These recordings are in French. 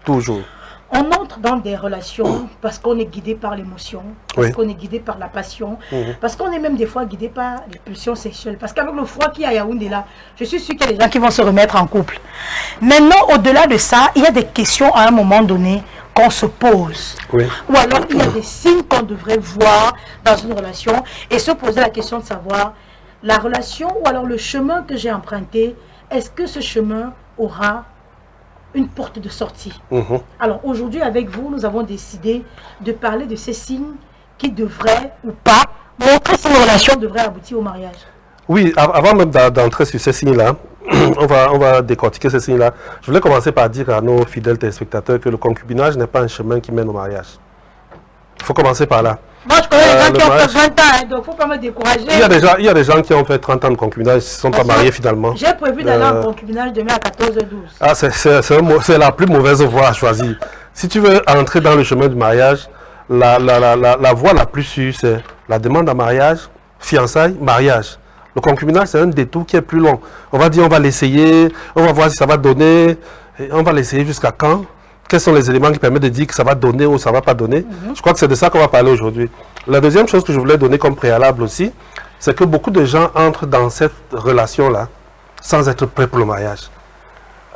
Toujours. On entre dans des relations parce qu'on est guidé par l'émotion, parce qu'on est guidé par la passion, parce qu'on est même des fois guidé par les pulsions sexuelles. Parce qu'avec le froid qu'il y a à Yaoundé là, je suis sûr qu'il y a des gens qui vont se remettre en couple. Maintenant, au-delà de ça, il y a des questions à un moment donné qu'on se pose. Ou alors, il y a des signes qu'on devrait voir dans une relation et se poser la question de savoir la relation ou alors le chemin que j'ai emprunté, est-ce que ce chemin aura une porte de sortie. Alors aujourd'hui avec vous, nous avons décidé de parler de ces signes qui devraient ou pas montrer si une relation devrait aboutir au mariage. Oui, avant même d'entrer sur ces signes-là, on va décortiquer ces signes-là. Je voulais commencer par dire à nos fidèles téléspectateurs que le concubinage n'est pas un chemin qui mène au mariage. Il faut commencer par là. Moi, je connais des gens qui ont fait 20 ans, hein, donc il ne faut pas me décourager. Il y a des gens qui ont fait 30 ans de concubinage, qui ne sont pas mariés finalement. J'ai prévu d'aller en concubinage demain à 14h12. Ah, c'est la plus mauvaise voie à choisir. Si tu veux entrer dans le chemin du mariage, la voie la plus sûre, c'est la demande en mariage, fiançailles, mariage. Le concubinage, c'est un détour qui est plus long. On va dire, on va l'essayer, on va voir si ça va donner, et on va l'essayer jusqu'à quand. Quels sont les éléments qui permettent de dire que ça va donner ou ça ne va pas donner? Je crois que c'est de ça qu'on va parler aujourd'hui. La deuxième chose que je voulais donner comme préalable aussi, c'est que beaucoup de gens entrent dans cette relation-là sans être prêts pour le mariage.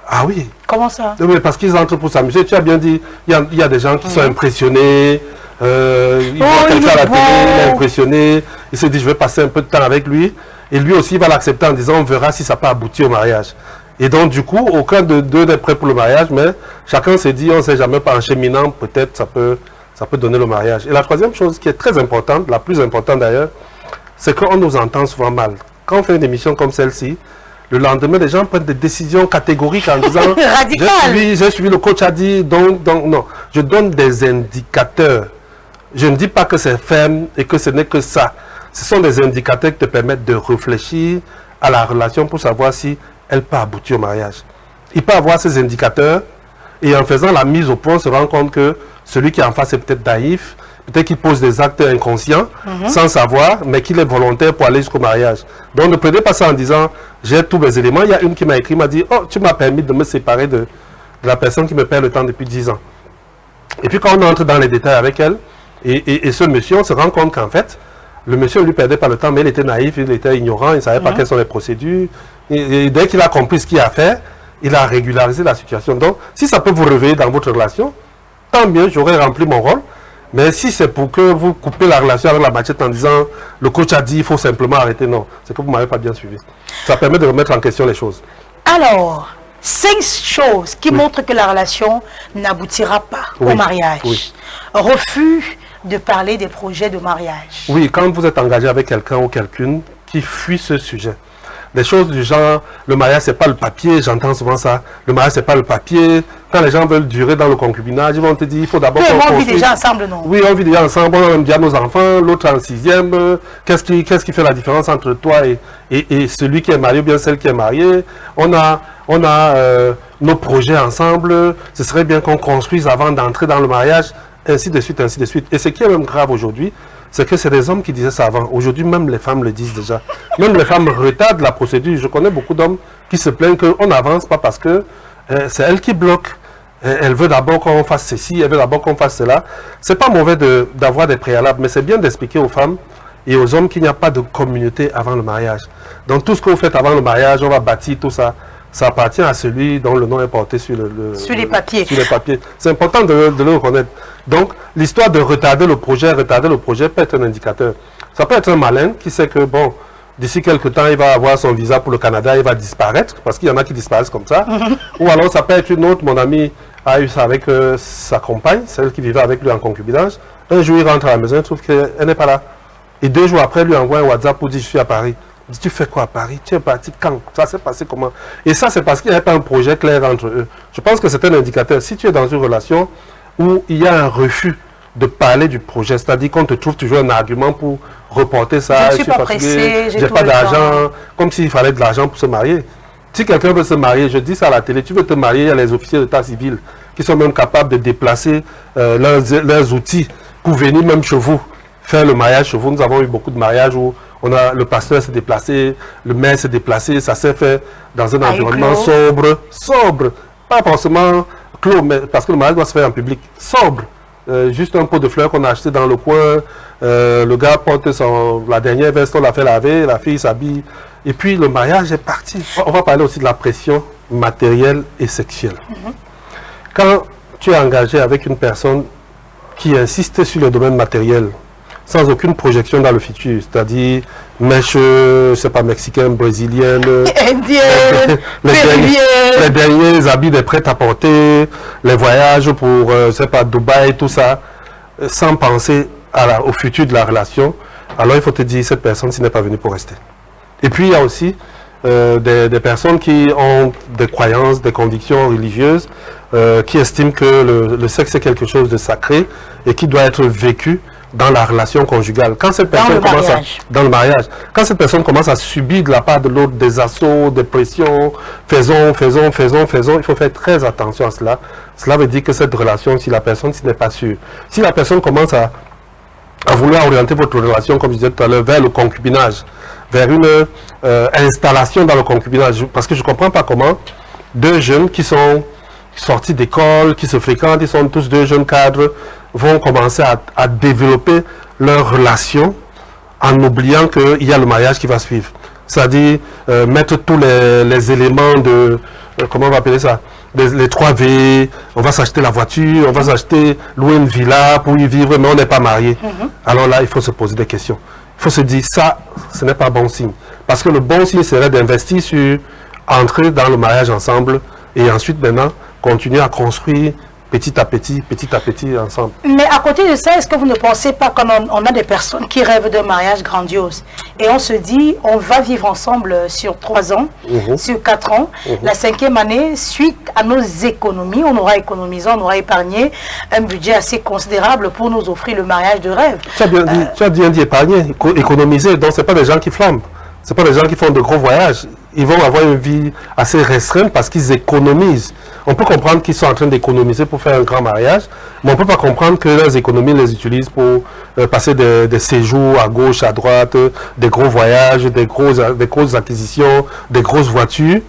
Ah oui. Comment ça? Oui, parce qu'ils entrent pour s'amuser. Tu as bien dit, il y a des gens qui sont impressionnés, ils voient quelqu'un à la télé, il est impressionné, il se dit je vais passer un peu de temps avec lui, et lui aussi va l'accepter en disant on verra si ça peut aboutir au mariage. Et donc, du coup, aucun de deux n'est prêt pour le mariage, mais chacun s'est dit, on ne sait jamais, par en cheminant, peut-être ça peut donner le mariage. Et la troisième chose qui est très importante, la plus importante d'ailleurs, c'est qu'on nous entend souvent mal. Quand on fait une émission comme celle-ci, le lendemain, les gens prennent des décisions catégoriques en disant, j'ai suivi, le coach a dit, donc, non. Je donne des indicateurs. Je ne dis pas que c'est ferme et que ce n'est que ça. Ce sont des indicateurs qui te permettent de réfléchir à la relation pour savoir si elle peut aboutir au mariage. Il peut avoir ces indicateurs et en faisant la mise au point, on se rend compte que celui qui est en face est peut-être naïf, peut-être qu'il pose des actes inconscients sans savoir, mais qu'il est volontaire pour aller jusqu'au mariage. Donc ne prenez pas ça en disant j'ai tous mes éléments. Il y a une qui m'a écrit, m'a dit oh, tu m'as permis de me séparer de la personne qui me perd le temps depuis 10 ans. Et puis quand on entre dans les détails avec elle, et ce monsieur, on se rend compte qu'en fait, le monsieur ne lui perdait pas le temps, mais il était naïf, il était ignorant, il ne savait pas quelles sont les procédures. Et dès qu'il a compris ce qu'il a fait, il a régularisé la situation. Donc, si ça peut vous réveiller dans votre relation, tant mieux, j'aurais rempli mon rôle. Mais si c'est pour que vous coupez la relation avec la machette en disant le coach a dit il faut simplement arrêter, non, c'est que vous ne m'avez pas bien suivi. Ça permet de remettre en question les choses. Alors, 5 choses qui montrent que la relation n'aboutira pas au mariage. Refus de parler des projets de mariage. Oui, quand vous êtes engagé avec quelqu'un ou quelqu'une qui fuit ce sujet. Des choses du genre, le mariage c'est pas le papier, j'entends souvent ça. Le mariage c'est pas le papier. Quand les gens veulent durer dans le concubinage, ils vont te dire, il faut d'abord... Oui, on vit déjà ensemble, non? Oui, on vit déjà ensemble, on aime bien nos enfants, l'autre en 6e. Qu'est-ce qui fait la différence entre toi et celui qui est marié ou bien celle qui est mariée? On a nos projets ensemble, ce serait bien qu'on construise avant d'entrer dans le mariage, ainsi de suite, ainsi de suite. Et ce qui est même grave aujourd'hui, c'est que c'est des hommes qui disaient ça avant. Aujourd'hui, même les femmes le disent déjà. Même les femmes retardent la procédure. Je connais beaucoup d'hommes qui se plaignent qu'on n'avance pas parce que c'est elle qui bloque. Elle veut d'abord qu'on fasse ceci, elle veut d'abord qu'on fasse cela. C'est pas mauvais d'avoir des préalables, mais c'est bien d'expliquer aux femmes et aux hommes qu'il n'y a pas de communauté avant le mariage. Donc tout ce que vous faites avant le mariage, on va bâtir tout ça. Ça appartient à celui dont le nom est porté sur les papiers. Sur les papiers. C'est important de le reconnaître. Donc, l'histoire de retarder le projet peut être un indicateur. Ça peut être un malin qui sait que, bon, d'ici quelques temps, il va avoir son visa pour le Canada, il va disparaître, parce qu'il y en a qui disparaissent comme ça. Ou alors, ça peut être une autre, mon ami a eu ça avec sa compagne, celle qui vivait avec lui en concubinage. Un jour, il rentre à la maison, il trouve qu'elle n'est pas là. Et 2 jours après, il lui envoie un WhatsApp pour dire, je suis à Paris. Il dit, tu fais quoi à Paris? Tu es parti quand? Ça s'est passé comment? Et ça, c'est parce qu'il n'y avait pas un projet clair entre eux. Je pense que c'est un indicateur. Si tu es dans une relation où il y a un refus de parler du projet, c'est-à-dire qu'on te trouve toujours un argument pour reporter ça, je suis pas pressé, j'ai pas d'argent, comme s'il fallait de l'argent pour se marier. Si quelqu'un veut se marier, je dis ça à la télé, tu veux te marier, il y a les officiers d'état civil qui sont même capables de déplacer leurs outils pour venir même chez vous, faire le mariage chez vous. Nous avons eu beaucoup de mariages où le pasteur s'est déplacé, le maire s'est déplacé, ça s'est fait dans un environnement sobre, pas forcément clos, mais parce que le mariage doit se faire en public, sobre. Juste un pot de fleurs qu'on a acheté dans le coin, le gars porte la dernière veste, on l'a fait laver, la fille s'habille, et puis le mariage est parti. On va parler aussi de la pression matérielle et sexuelle. Quand tu es engagé avec une personne qui insiste sur le domaine matériel, sans aucune projection dans le futur, c'est-à-dire mèche, je sais pas, mexicaine, brésilienne, indienne, les derniers habits des prêt-à-porter, les voyages pour, je sais pas, Dubaï, tout ça, sans penser au futur de la relation, alors il faut te dire, cette personne, s'il n'est pas venue pour rester. Et puis il y a aussi des personnes qui ont des croyances, des convictions religieuses, qui estiment que le sexe est quelque chose de sacré et qui doit être vécu dans la relation conjugale. Quand cette personne dans le mariage, quand cette personne commence à subir de la part de l'autre des assauts, des pressions, faisons, il faut faire très attention à cela. Cela veut dire que cette relation, si la personne n'est pas sûre, si la personne commence à vouloir orienter votre relation, comme je disais tout à l'heure, vers le concubinage, vers une installation dans le concubinage, parce que je ne comprends pas comment deux jeunes qui sont sortis d'école, qui se fréquentent, ils sont tous deux jeunes cadres, vont commencer à développer leur relation en oubliant qu'il y a le mariage qui va suivre. C'est-à-dire mettre tous les éléments de, comment on va appeler ça, les 3V, on va s'acheter la voiture, on va s'acheter, louer une villa pour y vivre, mais on n'est pas marié. Alors là, il faut se poser des questions. Il faut se dire, ça, ce n'est pas bon signe. Parce que le bon signe serait d'investir sur, entrer dans le mariage ensemble, et ensuite maintenant, continuer à construire petit à petit ensemble. Mais à côté de ça, est-ce que vous ne pensez pas qu'on a des personnes qui rêvent d'un mariage grandiose et on se dit, on va vivre ensemble sur 3 ans, sur 4 ans, la 5e année, suite à nos économies, on aura économisé, on aura épargné un budget assez considérable pour nous offrir le mariage de rêve. Tu as bien dit épargner, économiser, donc ce n'est pas des gens qui flambent. Ce pas des gens qui font de gros voyages. Ils vont avoir une vie assez restreinte parce qu'ils économisent. On peut comprendre qu'ils sont en train d'économiser pour faire un grand mariage, mais on ne peut pas comprendre que leurs économies les utilisent pour passer des séjours à gauche, à droite, des gros voyages, des grosses acquisitions, des grosses voitures,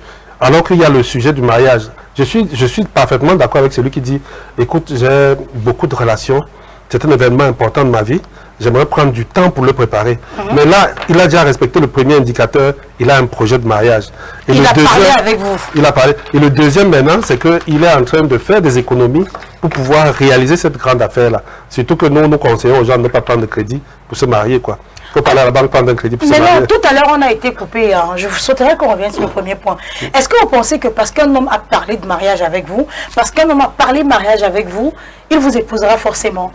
alors qu'il y a le sujet du mariage. Je suis parfaitement d'accord avec celui qui dit, écoute, j'ai beaucoup de relations, c'est un événement important de ma vie, j'aimerais prendre du temps pour le préparer. Mais là, il a déjà respecté le premier indicateur, il a un projet de mariage. Et il a parlé avec vous. Il a parlé. Et le deuxième maintenant, c'est qu'il est en train de faire des économies pour pouvoir réaliser cette grande affaire-là. Surtout que nous conseillons aux gens de ne pas prendre de crédit pour se marier, quoi. Il faut pas aller à la banque prendre un crédit pour se marier. Mais non, tout à l'heure, on a été coupé. Hein. Je vous souhaiterais qu'on revienne sur le premier point. Est-ce que vous pensez que parce qu'un homme a parlé de mariage avec vous, parce qu'un homme a parlé de mariage avec vous, il vous épousera forcément?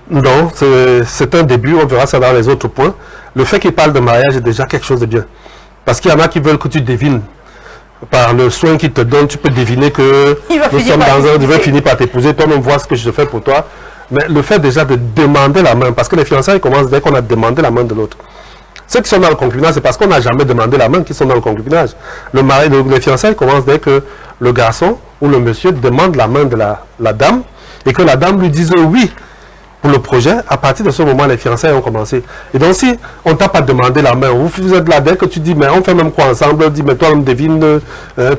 Non, c'est un début, on verra ça dans les autres points. Le fait qu'il parle de mariage est déjà quelque chose de bien. Parce qu'il y en a qui veulent que tu devines. Par le soin qu'il te donne, tu peux deviner que nous sommes dans un... Je vais finir par t'épouser, toi-même vois ce que je fais pour toi. Mais le fait déjà de demander la main, parce que les fiançailles commencent dès qu'on a demandé la main de l'autre. Ceux qui sont dans le concubinage, c'est parce qu'on n'a jamais demandé la main qu'ils sont dans le concubinage. Les fiançailles commencent dès que le garçon ou le monsieur demande la main de la dame et que la dame lui dise oui. Pour le projet, à partir de ce moment, les fiançailles ont commencé. Et donc, si on ne t'a pas demandé la main, vous êtes là dès que tu dis, mais on fait même quoi ensemble, on dit, mais toi, on me devine,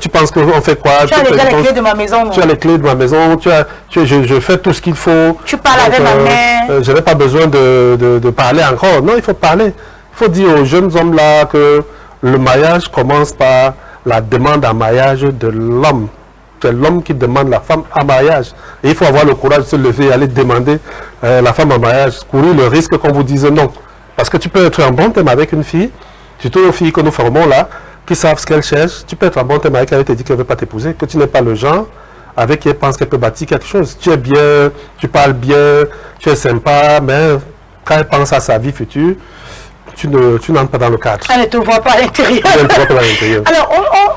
tu penses qu'on fait quoi? Tu as les clés de ma maison. Non? Tu as les clés de ma maison, je fais tout ce qu'il faut. Tu parles avec ma mère. Je n'ai pas besoin de parler encore. Non, il faut parler. Il faut dire aux jeunes hommes là que le mariage commence par la demande en mariage de l'homme. C'est l'homme qui demande la femme en mariage. Et il faut avoir le courage de se lever et aller demander la femme en mariage. Courir le risque qu'on vous dise non. Parce que tu peux être en bon thème avec une fille, surtout aux filles que nous formons là, qui savent ce qu'elles cherchent. Tu peux être en bon thème avec elle et te dire qu'elle ne veut pas t'épouser, que tu n'es pas le genre avec qui elle pense qu'elle peut bâtir quelque chose. Tu es bien, tu parles bien, tu es sympa, mais quand elle pense à sa vie future, tu n'entres pas dans le cadre. Elle ne te voit pas à l'intérieur. Elle ne te voit pas à l'intérieur. Alors,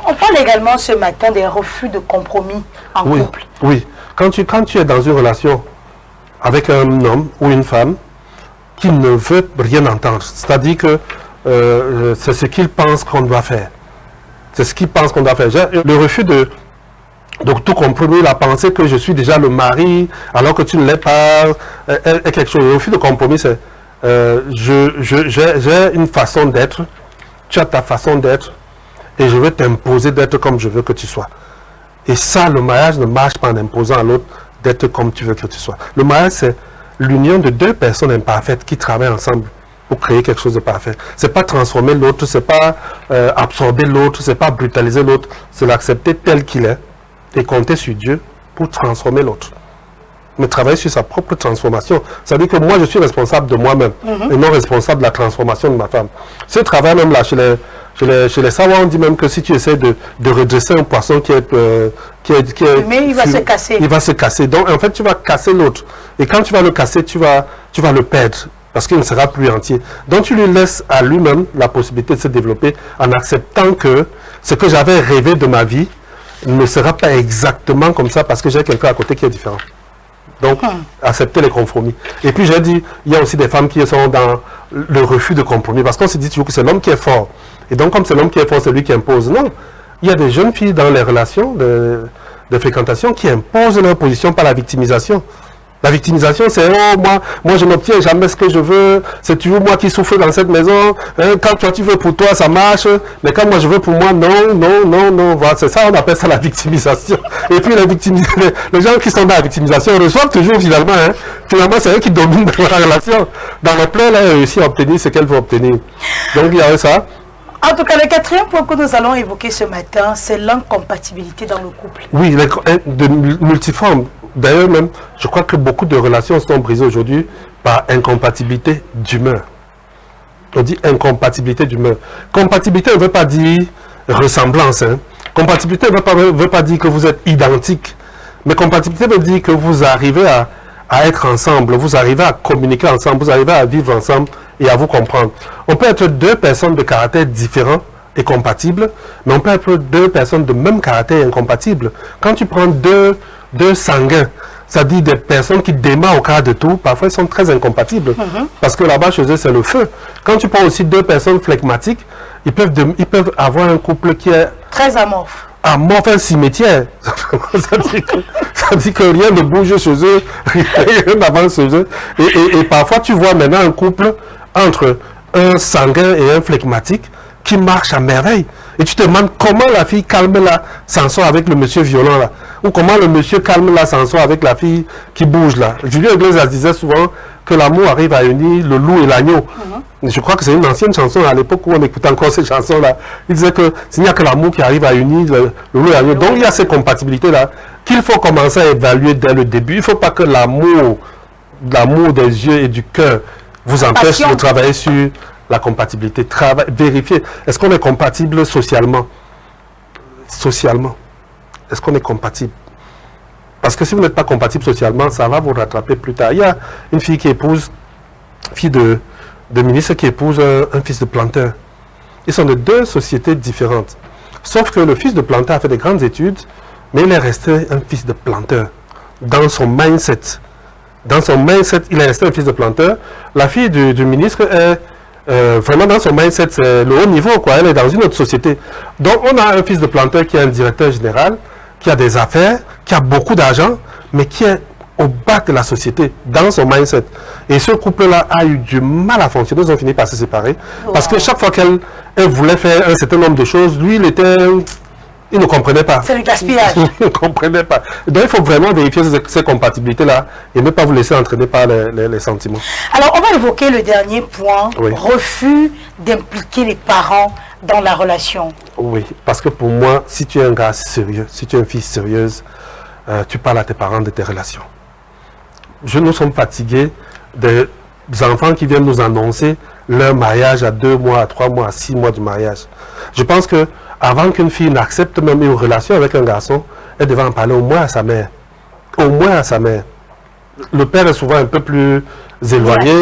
on parle également ce matin des refus de compromis en couple. Oui. Quand tu es dans une relation avec un homme ou une femme qui ne veut rien entendre, c'est-à-dire que c'est ce qu'il pense qu'on doit faire. C'est ce qu'il pense qu'on doit faire. Le refus de tout compromis, la pensée que je suis déjà le mari alors que tu ne l'es pas, est quelque chose. Le refus de compromis, c'est j'ai une façon d'être, tu as ta façon d'être, et je vais t'imposer d'être comme je veux que tu sois. Et ça, le mariage ne marche pas en imposant à l'autre d'être comme tu veux que tu sois. Le mariage, c'est l'union de deux personnes imparfaites qui travaillent ensemble pour créer quelque chose de parfait. C'est pas transformer l'autre, c'est pas absorber l'autre, c'est pas brutaliser l'autre, c'est l'accepter tel qu'il est et compter sur Dieu pour transformer l'autre. Mais travailler sur sa propre transformation. Ça veut dire que moi, je suis responsable de moi-même et non responsable de la transformation de ma femme. Ce travail même là, chez les Sawa, on dit même que si tu essaies de redresser un poisson qui est mais il va se casser. Il va se casser. Donc, en fait, tu vas casser l'autre. Et quand tu vas le casser, tu vas le perdre. Parce qu'il ne sera plus entier. Donc, tu lui laisses à lui-même la possibilité de se développer en acceptant que ce que j'avais rêvé de ma vie ne sera pas exactement comme ça parce que j'ai quelqu'un à côté qui est différent. Donc, accepter les compromis. Et puis, j'ai dit, il y a aussi des femmes qui sont dans le refus de compromis. Parce qu'on se dit toujours que c'est l'homme qui est fort. Et donc, comme c'est l'homme qui est fort, c'est lui qui impose. Non. Il y a des jeunes filles dans les relations de fréquentation qui imposent leur position par la victimisation. La victimisation, c'est « Oh, moi je n'obtiens jamais ce que je veux. C'est toujours moi qui souffre dans cette maison. Quand toi, tu veux pour toi, ça marche. Mais quand moi, je veux pour moi, non, non, non, non. » Voilà, c'est ça, on appelle ça la victimisation. Et puis, les gens qui sont dans la victimisation reçoivent toujours finalement. Finalement, c'est eux qui dominent dans la relation. Dans le plan, là, elle réussit à obtenir ce qu'elle veut obtenir. Donc, il y a ça. En tout cas, le quatrième point que nous allons évoquer ce matin, c'est l'incompatibilité dans le couple. Oui, de multiformes. D'ailleurs, même, je crois que beaucoup de relations sont brisées aujourd'hui par incompatibilité d'humeur. On dit incompatibilité d'humeur. Compatibilité ne veut pas dire ressemblance. Compatibilité ne veut pas dire que vous êtes identiques. Mais compatibilité veut dire que vous arrivez à être ensemble, vous arrivez à communiquer ensemble, vous arrivez à vivre ensemble et à vous comprendre. On peut être deux personnes de caractère différents et compatibles, mais on peut être deux personnes de même caractère et incompatibles. Quand tu prends deux sanguins, c'est-à-dire des personnes qui démarrent au quart de tour, parfois ils sont très incompatibles. Parce que là-bas, chez eux, c'est le feu. Quand tu prends aussi deux personnes flegmatiques, ils peuvent avoir un couple qui est... très amorphe. Amorphe, un cimetière. ça dit que rien ne bouge chez eux, rien n'avance chez eux. Et parfois, tu vois maintenant un couple entre un sanguin et un flegmatique qui marche à merveille. Et tu te demandes comment la fille calme là s'en sort avec le monsieur violent là. Ou comment le monsieur calme là s'en sort avec la fille qui bouge là. Julien Iglesias disait souvent que l'amour arrive à unir le loup et l'agneau. Je crois que c'est une ancienne chanson à l'époque où on écoutait encore ces chansons là. Il disait que s'il n'y a que l'amour qui arrive à unir le loup et l'agneau. Donc il y a ces compatibilités là qu'il faut commencer à évaluer dès le début. Il ne faut pas que l'amour des yeux et du cœur vous empêche de travailler sur la compatibilité. Vérifier. Est-ce qu'on est compatible socialement? Socialement. Est-ce qu'on est compatible? Parce que si vous n'êtes pas compatible socialement, ça va vous rattraper plus tard. Il y a une fille qui épouse, fille de ministre qui épouse un fils de planteur. Ils sont de deux sociétés différentes. Sauf que le fils de planteur a fait des grandes études, mais il est resté un fils de planteur. Dans son mindset. Dans son mindset, il est resté un fils de planteur. La fille du ministre est vraiment dans son mindset, c'est le haut niveau, quoi. Elle est dans une autre société. Donc, on a un fils de planteur qui est un directeur général, qui a des affaires, qui a beaucoup d'argent, mais qui est au bas de la société, dans son mindset. Et ce couple-là a eu du mal à fonctionner. Ils ont fini par se séparer. Parce que chaque fois qu'elle voulait faire un certain nombre de choses, lui, il ne comprenait pas. C'est le gaspillage. Il ne comprenait pas. Donc, il faut vraiment vérifier ces compatibilités-là et ne pas vous laisser entraîner par les sentiments. Alors, on va évoquer le dernier point. Oui. Refus d'impliquer les parents dans la relation. Oui, parce que pour moi, si tu es un gars sérieux, si tu es une fille sérieuse, tu parles à tes parents de tes relations. Nous sommes fatigués des enfants qui viennent nous annoncer leur mariage à 2 mois, à 3 mois, à 6 mois du mariage. Je pense que avant qu'une fille n'accepte même une relation avec un garçon, elle devrait en parler au moins à sa mère. Au moins à sa mère. Le père est souvent un peu plus éloigné,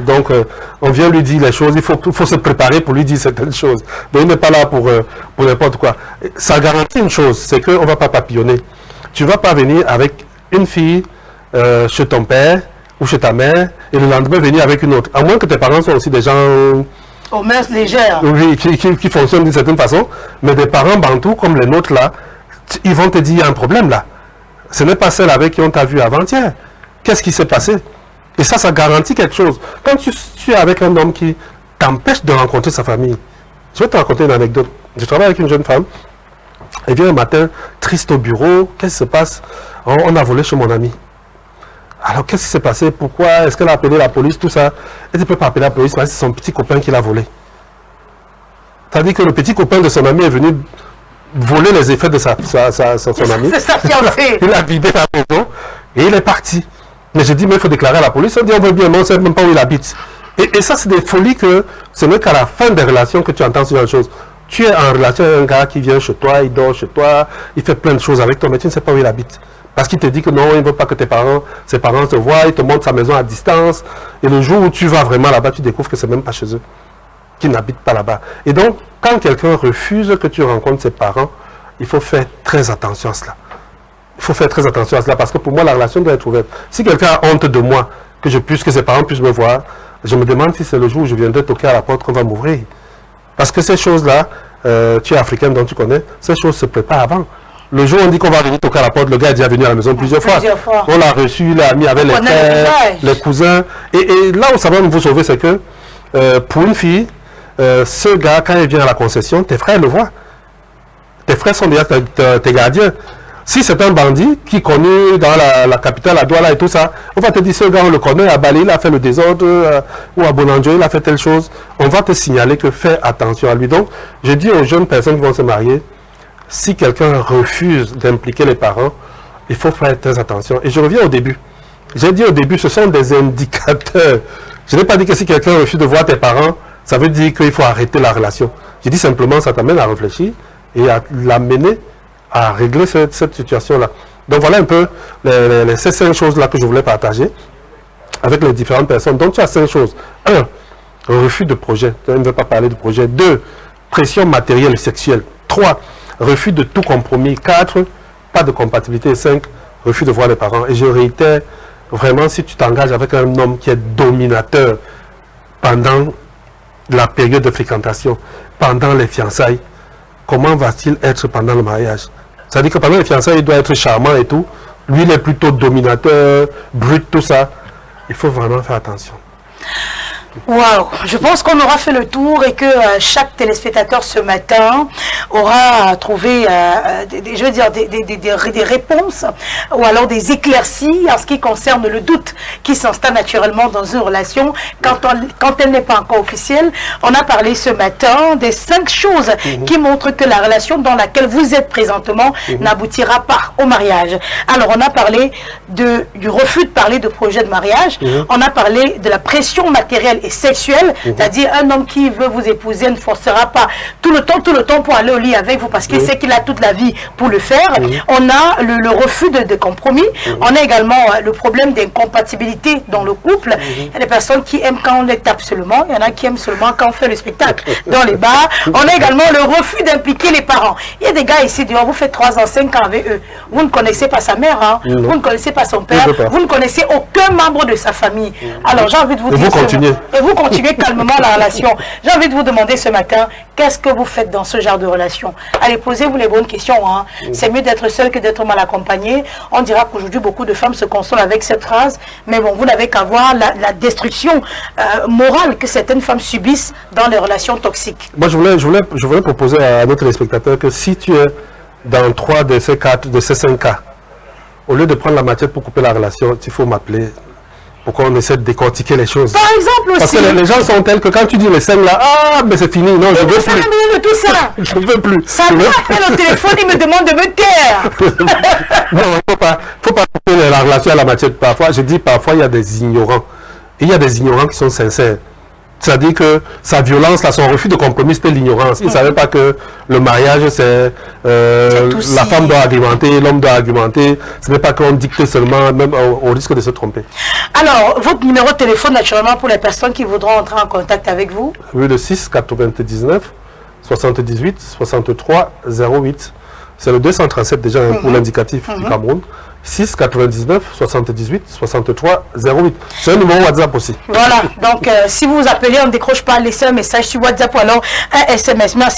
donc on vient lui dire les choses, il faut se préparer pour lui dire certaines choses. Donc il n'est pas là pour n'importe quoi. Ça garantit une chose, c'est qu'on ne va pas papillonner. Tu ne vas pas venir avec une fille chez ton père ou chez ta mère et le lendemain venir avec une autre. À moins que tes parents soient aussi des gens... aux mœurs légères. Oui, qui fonctionnent d'une certaine façon. Mais des parents bantous comme les nôtres là, ils vont te dire il y a un problème là. Ce n'est pas celle avec qui on t'a vu avant-hier. Qu'est-ce qui s'est passé? Et ça garantit quelque chose. Quand tu es avec un homme qui t'empêche de rencontrer sa famille, je vais te raconter une anecdote. Je travaille avec une jeune femme. Elle vient un matin, triste au bureau. Qu'est-ce qui se passe? On a volé chez mon ami. Alors, qu'est-ce qui s'est passé? Pourquoi? Est-ce qu'elle a appelé la police? Tout ça. Elle ne peut pas appeler la police parce que c'est son petit copain qui l'a volé. C'est-à-dire que le petit copain de son ami est venu voler les effets de son ami. C'est sa fiancée. Il a vidé la maison et il est parti. Mais j'ai dit, mais il faut déclarer à la police. On dit, on veut bien, mais on ne sait même pas où il habite. Et ça, c'est des folies que ce n'est qu'à la fin des relations que tu entends ce genre de choses. Tu es en relation avec un gars qui vient chez toi, il dort chez toi, il fait plein de choses avec toi, mais tu ne sais pas où il habite. Parce qu'il te dit que non, il ne veut pas que ses parents te voient, il te montre sa maison à distance. Et le jour où tu vas vraiment là-bas, tu découvres que ce n'est même pas chez eux, qu'ils n'habitent pas là-bas. Et donc, quand quelqu'un refuse que tu rencontres ses parents, il faut faire très attention à cela. Il faut faire très attention à cela parce que pour moi, la relation doit être ouverte. Si quelqu'un a honte de moi, que ses parents puissent me voir, je me demande si c'est le jour où je viendrai toquer à la porte qu'on va m'ouvrir. Parce que ces choses-là, tu es africaine, donc tu connais, ces choses se préparent avant. Le jour où on dit qu'on va venir toquer à la porte, le gars est déjà venu à la maison plusieurs fois. On l'a reçu, il l'a mis avec les frères, les cousins. Et là où ça va vous sauver, c'est que pour une fille, ce gars, quand il vient à la concession, tes frères le voient. Tes frères sont déjà tes gardiens. Si c'est un bandit qui est connu dans la capitale, à Douala et tout ça, on va te dire, ce gars, on le connaît, à Bali, il a fait le désordre, ou à Bonanjo, il a fait telle chose. On va te signaler que fais attention à lui. Donc, je dis aux jeunes personnes qui vont se marier, si quelqu'un refuse d'impliquer les parents, il faut faire très attention. Et je reviens au début. J'ai dit au début, ce sont des indicateurs. Je n'ai pas dit que si quelqu'un refuse de voir tes parents, ça veut dire qu'il faut arrêter la relation. J'ai dit simplement, ça t'amène à réfléchir et à l'amener à régler cette situation-là. Donc voilà un peu ces 5 choses-là que je voulais partager avec les différentes personnes. Donc tu as 5 choses. 1, refus de projet. Tu ne veux pas parler de projet. 2, pression matérielle et sexuelle. 3, refus de tout compromis. 4, pas de compatibilité. 5, refus de voir les parents. Et je réitère, vraiment, si tu t'engages avec un homme qui est dominateur pendant la période de fréquentation, pendant les fiançailles, comment va-t-il être pendant le mariage? C'est-à-dire que pendant les fiançailles, il doit être charmant et tout. Lui, il est plutôt dominateur, brut, tout ça. Il faut vraiment faire attention. Waouh, je pense qu'on aura fait le tour et que chaque téléspectateur ce matin aura trouvé des réponses ou alors des éclaircies en ce qui concerne le doute qui s'installe naturellement dans une relation quand elle n'est pas encore officielle. On a parlé ce matin des 5 choses qui montrent que la relation dans laquelle vous êtes présentement n'aboutira pas au mariage. Alors on a parlé du refus de parler de projet de mariage, on a parlé de la pression matérielle et sexuelle, c'est-à-dire un homme qui veut vous épouser ne forcera pas tout le temps pour aller au lit avec vous parce qu'il sait qu'il a toute la vie pour le faire. On a le refus de compromis. On a également le problème d'incompatibilité dans le couple. Il y a des personnes qui aiment quand on les tape seulement, il y en a qui aiment seulement quand on fait le spectacle dans les bars. On a également le refus d'impliquer les parents. Il y a des gars ici, vous faites 3 ans, 5 ans avec eux. Vous ne connaissez pas sa mère, hein? Vous ne connaissez pas son père, vous ne connaissez aucun membre de sa famille. Alors j'ai envie de vous dire... Et vous continuez calmement la relation. J'ai envie de vous demander ce matin, qu'est-ce que vous faites dans ce genre de relation? Allez, posez-vous les bonnes questions. Hein. C'est mieux d'être seul que d'être mal accompagné. On dira qu'aujourd'hui, beaucoup de femmes se consolent avec cette phrase. Mais bon, vous n'avez qu'à voir la destruction morale que certaines femmes subissent dans les relations toxiques. Moi, je voulais proposer à nos téléspectateurs que si tu es dans 3 de ces 5 cas, au lieu de prendre la machette pour couper la relation, il faut m'appeler. Pourquoi on essaie de décortiquer les choses? Par exemple aussi. Parce que les gens sont tels que quand tu dis les 5 là, ah, mais c'est fini, non, je veux plus. De tout ça. Je veux plus. Ça m'appelle au téléphone, il me demande de me taire. Non, il ne faut pas couper la relation à la machette. Parfois, je dis parfois, il y a des ignorants. Et il y a des ignorants qui sont sincères. C'est-à-dire que sa violence, là, son refus de compromis, c'était l'ignorance. Il ne savait pas que le mariage, c'est la femme doit argumenter, l'homme doit argumenter. Ce n'est pas qu'on dicte seulement, même au risque de se tromper. Alors, votre numéro de téléphone, naturellement, pour les personnes qui voudront entrer en contact avec vous? Oui, le 6 99 78 63 08. C'est le 237 déjà pour l'indicatif du Cameroun. 6 99 78 63 08. C'est un numéro WhatsApp aussi. Voilà, donc si vous vous appelez, on ne décroche pas, laissez un message sur WhatsApp ou alors un SMS. Merci.